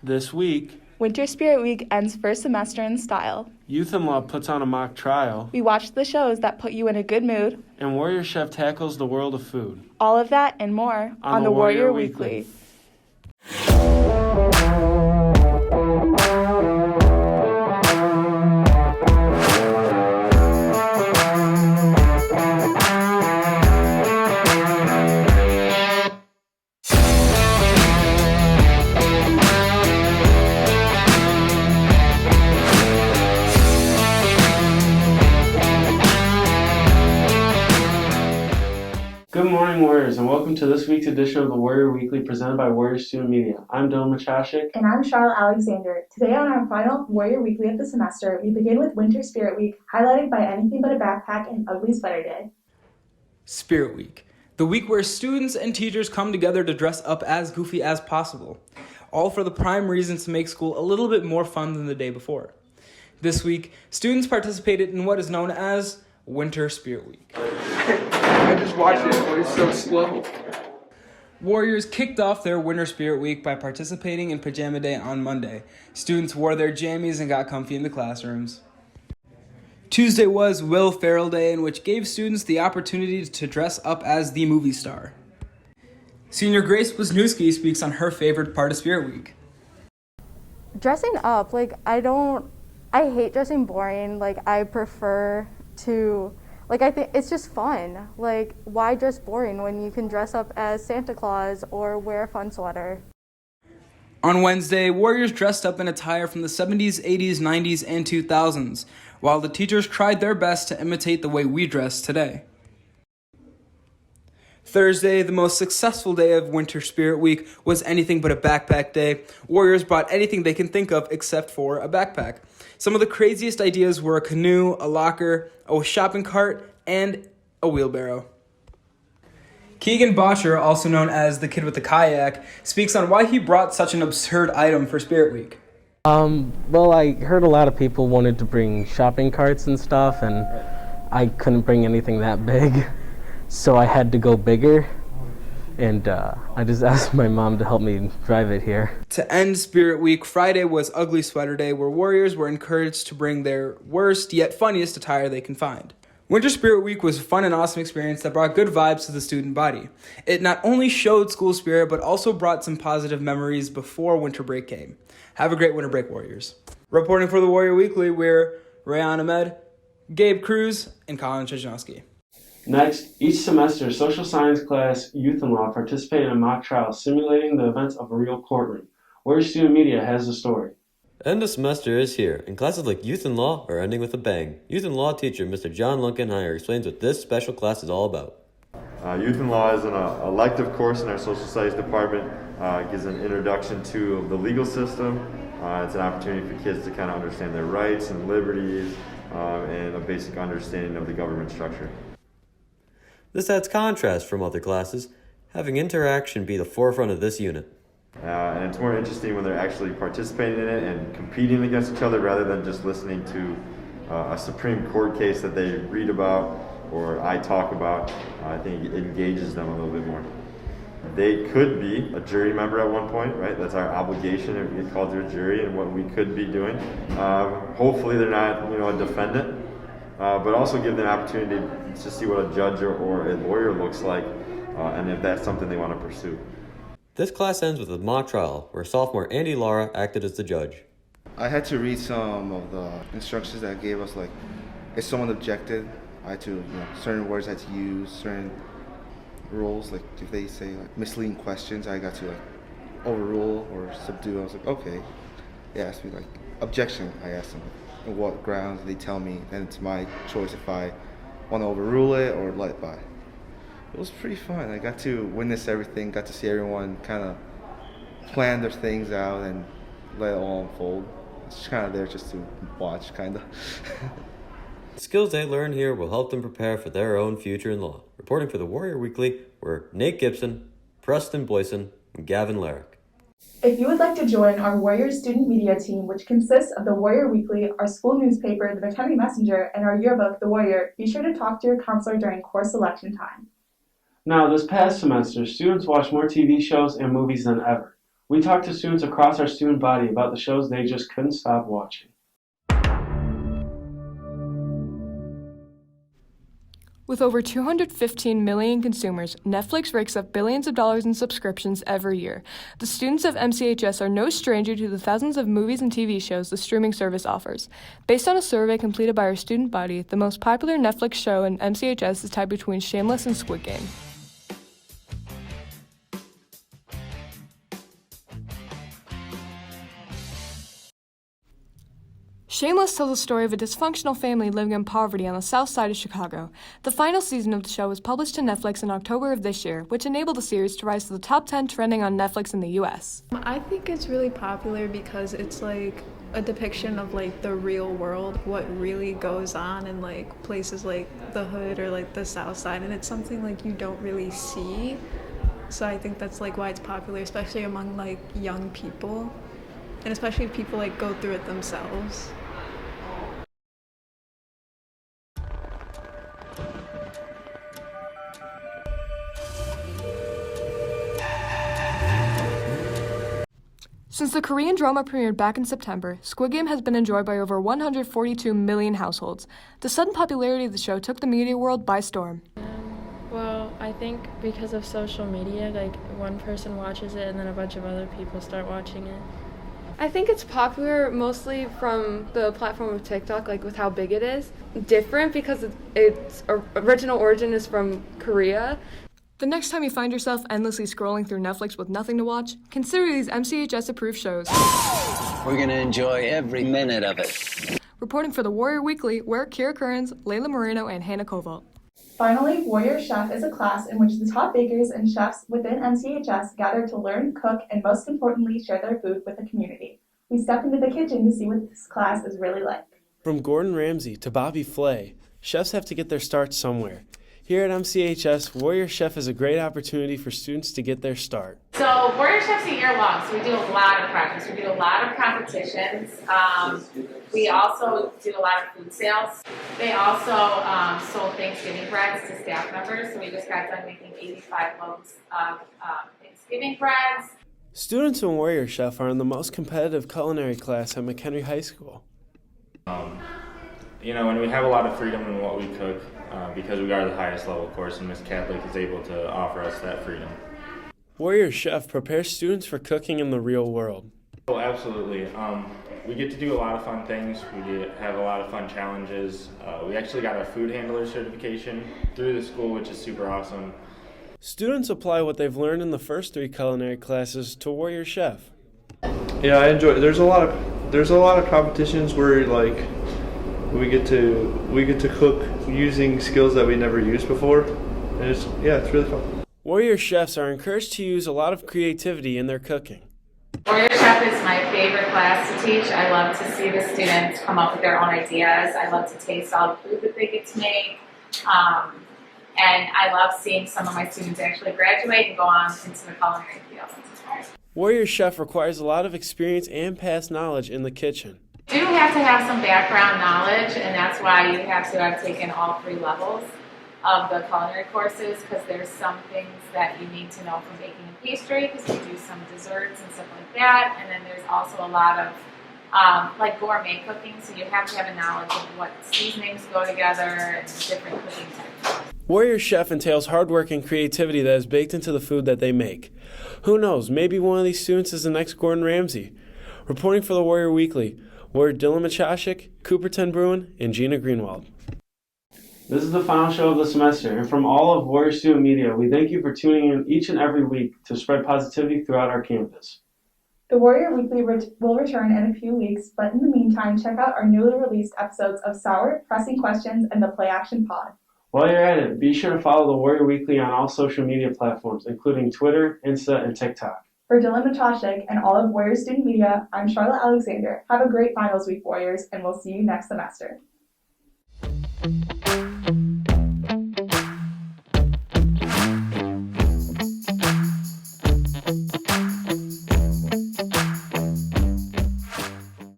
This week, Winter Spirit Week ends first semester in style. Youth in Law puts on a mock trial. We watch the shows that put you in a good mood. And Warrior Chef tackles the world of food. All of that and more on the Warrior Weekly. Good morning, Warriors, and welcome to this week's edition of the Warrior Weekly presented by Warrior Student Media. I'm Dylan McHenry. And I'm Charlotte Alexander. Today on our final Warrior Weekly of the semester, we begin with Winter Spirit Week, highlighted by anything but a backpack and ugly sweater day. Spirit Week, the week where students and teachers come together to dress up as goofy as possible, all for the prime reason to make school a little bit more fun than the day before. This week, students participated in what is known as Winter Spirit Week. I just watched it, but it's so slow. Warriors kicked off their Winter Spirit Week by participating in Pajama Day on Monday. Students wore their jammies and got comfy in the classrooms. Tuesday was Will Ferrell Day, in which gave students the opportunity to dress up as the movie star. Senior Grace Wisniewski speaks on her favorite part of Spirit Week. Dressing up, I hate dressing boring. I prefer to, I think it's just fun. Why dress boring when you can dress up as Santa Claus or wear a fun sweater? On Wednesday, Warriors dressed up in attire from the 70s, 80s, 90s, and 2000s, while the teachers tried their best to imitate the way we dress today. Thursday, the most successful day of Winter Spirit Week, was anything but a backpack day. Warriors brought anything they can think of except for a backpack. Some of the craziest ideas were a canoe, a locker, a shopping cart, and a wheelbarrow. Keegan Botcher, also known as the kid with the kayak, speaks on why he brought such an absurd item for Spirit Week. Well, I heard a lot of people wanted to bring shopping carts and stuff, and I couldn't bring anything that big, so I had to go bigger, and I just asked my mom to help me drive it here. To end Spirit Week, Friday was Ugly Sweater Day, where Warriors were encouraged to bring their worst yet funniest attire they can find. Winter Spirit Week was a fun and awesome experience that brought good vibes to the student body. It not only showed school spirit, but also brought some positive memories before winter break came. Have a great winter break, Warriors. Reporting for the Warrior Weekly, we're Rayan Ahmed, Gabe Cruz, and Colin Chajnowski. Next, each semester, social science class Youth in Law participate in a mock trial simulating the events of a real courtroom. Warrior Student Media has the story. End of semester is here, and classes like Youth in Law are ending with a bang. Youth in Law teacher Mr. John Lunkenheimer explains what this special class is all about. Youth in Law is an elective course in our social studies department. It gives an introduction to the legal system. It's an opportunity for kids to kind of understand their rights and liberties and a basic understanding of the government structure. This adds contrast from other classes, having interaction be the forefront of this unit. And it's more interesting when they're actually participating in it and competing against each other rather than just listening to a Supreme Court case that they read about or I talk about. I think it engages them a little bit more. They could be a jury member at one point, right? That's our obligation if we get called to a jury and what we could be doing. Hopefully they're not, a defendant, but also give them an opportunity to see what a judge or a lawyer looks like and if that's something they want to pursue. This class ends with a mock trial where sophomore Andy Lara acted as the judge. I had to read some of the instructions that gave us, if someone objected, I had to, certain words I had to use, certain rules, if they say misleading questions, I got to overrule or subdue. I was like, okay. They asked me objection. I asked them on what grounds. They tell me, then it's my choice if I want to overrule it or let it by. It was pretty fun. I got to witness everything, got to see everyone kind of plan their things out and let it all unfold. It's just kind of there just to watch, kind of. The skills they learn here will help them prepare for their own future in law. Reporting for the Warrior Weekly were Nate Gibson, Preston Boyson, and Gavin Larrick. If you would like to join our Warrior Student Media team, which consists of the Warrior Weekly, our school newspaper, the McHenry Messenger, and our yearbook, The Warrior, be sure to talk to your counselor during course selection time. Now, this past semester, students watched more TV shows and movies than ever. We talked to students across our student body about the shows they just couldn't stop watching. With over 215 million consumers, Netflix rakes up billions of dollars in subscriptions every year. The students of MCHS are no stranger to the thousands of movies and TV shows the streaming service offers. Based on a survey completed by our student body, the most popular Netflix show in MCHS is tied between Shameless and Squid Game. Shameless tells the story of a dysfunctional family living in poverty on the south side of Chicago. The final season of the show was published to Netflix in October of this year, which enabled the series to rise to the top 10 trending on Netflix in the US. I think it's really popular because it's like a depiction of like the real world, what really goes on in like places like the hood or like the south side, and it's something like you don't really see. So I think that's like why it's popular, especially among like young people, and especially if people like go through it themselves. Since the Korean drama premiered back in September, Squid Game has been enjoyed by over 142 million households. The sudden popularity of the show took the media world by storm. Well, I think because of social media, like one person watches it and then a bunch of other people start watching it. I think it's popular mostly from the platform of TikTok, like with how big it is. Different because its original origin is from Korea. The next time you find yourself endlessly scrolling through Netflix with nothing to watch, consider these MCHS-approved shows. We're going to enjoy every minute of it. Reporting for the Warrior Weekly, we're Kira Kearns, Layla Moreno, and Hannah Koval. Finally, Warrior Chef is a class in which the top bakers and chefs within MCHS gather to learn, cook, and most importantly, share their food with the community. We step into the kitchen to see what this class is really like. From Gordon Ramsay to Bobby Flay, chefs have to get their start somewhere. Here at MCHS, Warrior Chef is a great opportunity for students to get their start. So Warrior Chef's a year long, so we do a lot of practice. We do a lot of competitions. We also do a lot of food sales. They also sold Thanksgiving breads to staff members, so we just got done making 85 loaves of Thanksgiving breads. Students in Warrior Chef are in the most competitive culinary class at McHenry High School. And we have a lot of freedom in what we cook because we are the highest level course, and Miss Catholic is able to offer us that freedom. Warrior Chef prepares students for cooking in the real world. Oh, absolutely. We get to do a lot of fun things. We have a lot of fun challenges. We actually got our food handler certification through the school, which is super awesome. Students apply what they've learned in the first 3 culinary classes to Warrior Chef. Yeah, I enjoy it. There's a lot of competitions where like we get to cook using skills that we never used before. And it's really fun. Warrior Chefs are encouraged to use a lot of creativity in their cooking. Warrior Chef is my favorite class to teach. I love to see the students come up with their own ideas. I love to taste all the food that they get to make. And I love seeing some of my students actually graduate and go on into the culinary field. Warrior Chef requires a lot of experience and past knowledge in the kitchen. You do have to have some background knowledge, and that's why you have to have taken all 3 levels of the culinary courses, because there's some things that you need to know from baking and pastry, because we do some desserts and stuff like that, and then there's also a lot of like gourmet cooking, so you have to have a knowledge of what seasonings go together and different cooking types. Warrior Chef entails hard work and creativity that is baked into the food that they make. Who knows, maybe one of these students is the next Gordon Ramsay. Reporting for the Warrior Weekly, we're Dylan Machashik, Cooper Ten Bruin, and Gina Greenwald. This is the final show of the semester, and from all of Warrior Student Media, we thank you for tuning in each and every week to spread positivity throughout our campus. The Warrior Weekly will return in a few weeks, but in the meantime, check out our newly released episodes of Sour, Pressing Questions, and the Play Action Pod. While you're at it, be sure to follow the Warrior Weekly on all social media platforms, including Twitter, Insta, and TikTok. For Dylan Machashik and all of Warrior Student Media, I'm Charlotte Alexander. Have a great finals week, Warriors, and we'll see you next semester.